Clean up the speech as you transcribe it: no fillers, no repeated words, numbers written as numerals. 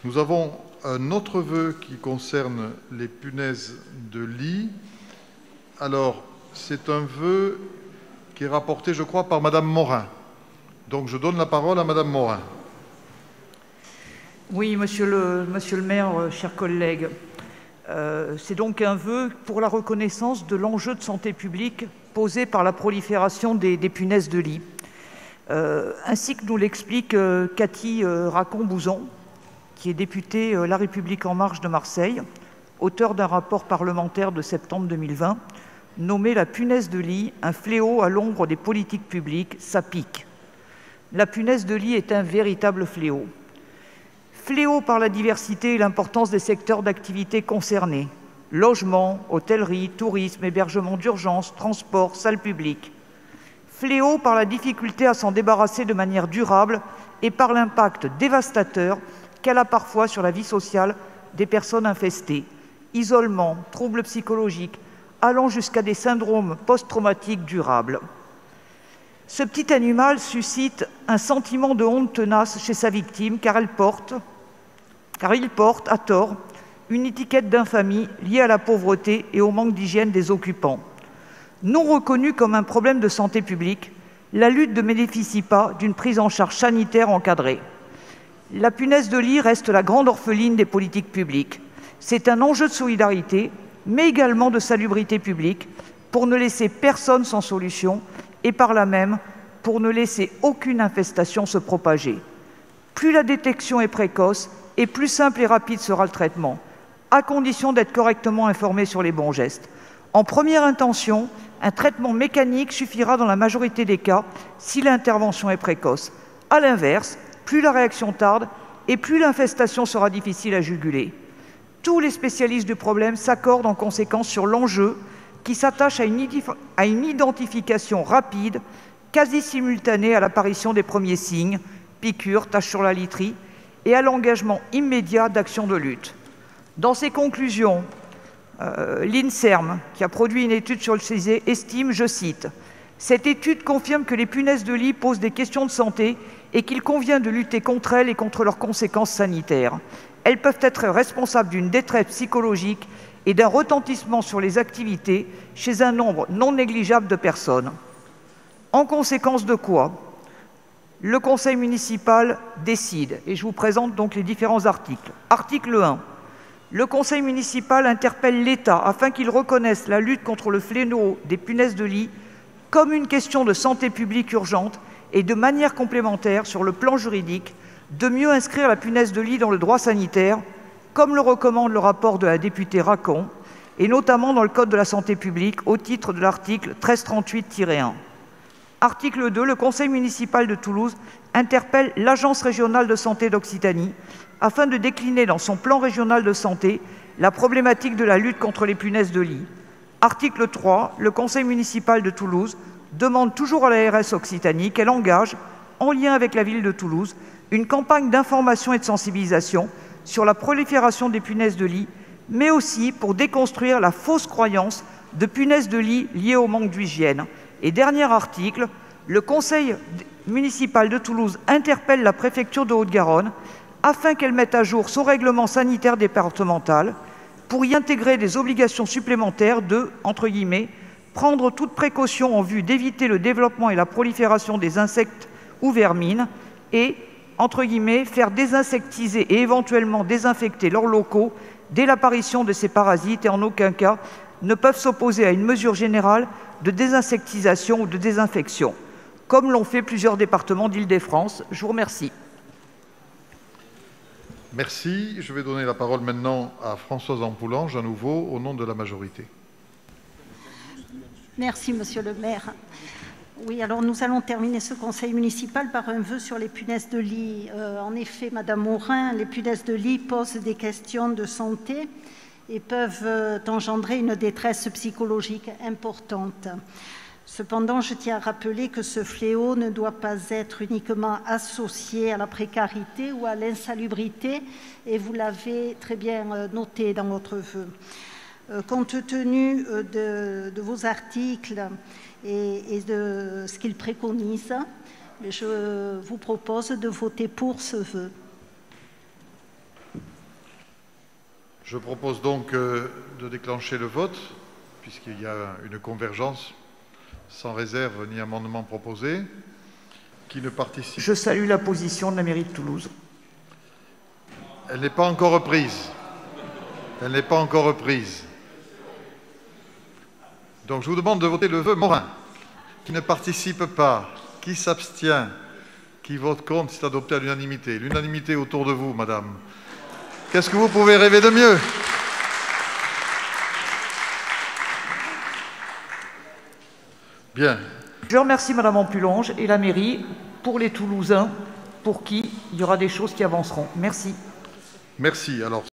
Nous avons un autre vœu qui concerne les punaises de lit. Alors, c'est un vœu qui est rapporté, je crois, par Madame Morin. Donc, je donne la parole à Madame Morin. Oui, monsieur le maire, chers collègues, c'est donc un vœu pour la reconnaissance de l'enjeu de santé publique posé par la prolifération des punaises de lit. Ainsi que nous l'explique Cathy Racon-Bouzon, qui est députée La République En Marche de Marseille, auteure d'un rapport parlementaire de septembre 2020, nommé « La punaise de lit, un fléau à l'ombre des politiques publiques, ça pique ». La punaise de lit est un véritable fléau. Fléau par la diversité et l'importance des secteurs d'activité concernés. Logement, hôtellerie, tourisme, hébergement d'urgence, transport, salles publiques. Fléau par la difficulté à s'en débarrasser de manière durable et par l'impact dévastateur qu'elle a parfois sur la vie sociale des personnes infestées. Isolement, troubles psychologiques, allant jusqu'à des syndromes post-traumatiques durables. Ce petit animal suscite un sentiment de honte tenace chez sa victime car il porte, à tort, une étiquette d'infamie liée à la pauvreté et au manque d'hygiène des occupants. Non reconnue comme un problème de santé publique, la lutte ne bénéficie pas d'une prise en charge sanitaire encadrée. La punaise de lit reste la grande orpheline des politiques publiques. C'est un enjeu de solidarité, mais également de salubrité publique, pour ne laisser personne sans solution et par là même pour ne laisser aucune infestation se propager. Plus la détection est précoce et plus simple et rapide sera le traitement, à condition d'être correctement informé sur les bons gestes. En première intention, un traitement mécanique suffira dans la majorité des cas si l'intervention est précoce. A l'inverse, plus la réaction tarde et plus l'infestation sera difficile à juguler. Tous les spécialistes du problème s'accordent en conséquence sur l'enjeu qui s'attache à une identification rapide, quasi simultanée à l'apparition des premiers signes, piqûres, taches sur la literie, et à l'engagement immédiat d'actions de lutte. Dans ses conclusions, l'INSERM, qui a produit une étude sur le sujet, estime, je cite, « Cette étude confirme que les punaises de lit posent des questions de santé et qu'il convient de lutter contre elles et contre leurs conséquences sanitaires. Elles peuvent être responsables d'une détresse psychologique et d'un retentissement sur les activités chez un nombre non négligeable de personnes. » En conséquence de quoi, le conseil municipal décide, et je vous présente donc les différents articles. Article 1. Le conseil municipal interpelle l'État afin qu'il reconnaisse la lutte contre le fléau des punaises de lit comme une question de santé publique urgente et de manière complémentaire, sur le plan juridique, de mieux inscrire la punaise de lit dans le droit sanitaire, comme le recommande le rapport de la députée Racon, et notamment dans le Code de la santé publique au titre de l'article 1338-1. Article 2. Le conseil municipal de Toulouse interpelle l'Agence régionale de santé d'Occitanie afin de décliner dans son plan régional de santé la problématique de la lutte contre les punaises de lit. Article 3. Le conseil municipal de Toulouse demande toujours à l'ARS Occitanie qu'elle engage, en lien avec la ville de Toulouse, une campagne d'information et de sensibilisation sur la prolifération des punaises de lit, mais aussi pour déconstruire la fausse croyance de punaises de lit liée au manque d'hygiène. Et dernier article, le conseil municipal de Toulouse interpelle la préfecture de Haute-Garonne afin qu'elle mette à jour son règlement sanitaire départemental pour y intégrer des obligations supplémentaires de, entre guillemets, prendre toute précaution en vue d'éviter le développement et la prolifération des insectes ou vermines et, entre guillemets, faire désinsectiser et éventuellement désinfecter leurs locaux dès l'apparition de ces parasites et en aucun cas ne peuvent s'opposer à une mesure générale de désinsectisation ou de désinfection, comme l'ont fait plusieurs départements d'Île-de-France. Je vous remercie. Merci. Je vais donner la parole maintenant à Françoise Ampoulange, à nouveau, au nom de la majorité. Merci, monsieur le maire. Oui, alors nous allons terminer ce conseil municipal par un vœu sur les punaises de lit. En effet, Madame Morin, les punaises de lit posent des questions de santé et peuvent engendrer une détresse psychologique importante. Cependant, je tiens à rappeler que ce fléau ne doit pas être uniquement associé à la précarité ou à l'insalubrité, et vous l'avez très bien noté dans votre vœu. Compte tenu de vos articles et de ce qu'ils préconisent, je vous propose de voter pour ce vœu. Je propose donc de déclencher le vote, puisqu'il y a une convergence, sans réserve ni amendement proposé. Qui ne participe... Je salue la position de la mairie de Toulouse. Elle n'est pas encore reprise. Elle n'est pas encore reprise. Donc je vous demande de voter le vœu Morin. Qui ne participe pas, qui s'abstient, qui vote contre, c'est adopté à l'unanimité. L'unanimité autour de vous, madame. Qu'est-ce que vous pouvez rêver de mieux? Bien. Je remercie madame Ampulonge et la mairie pour les Toulousains pour qui il y aura des choses qui avanceront. Merci. Merci. Alors,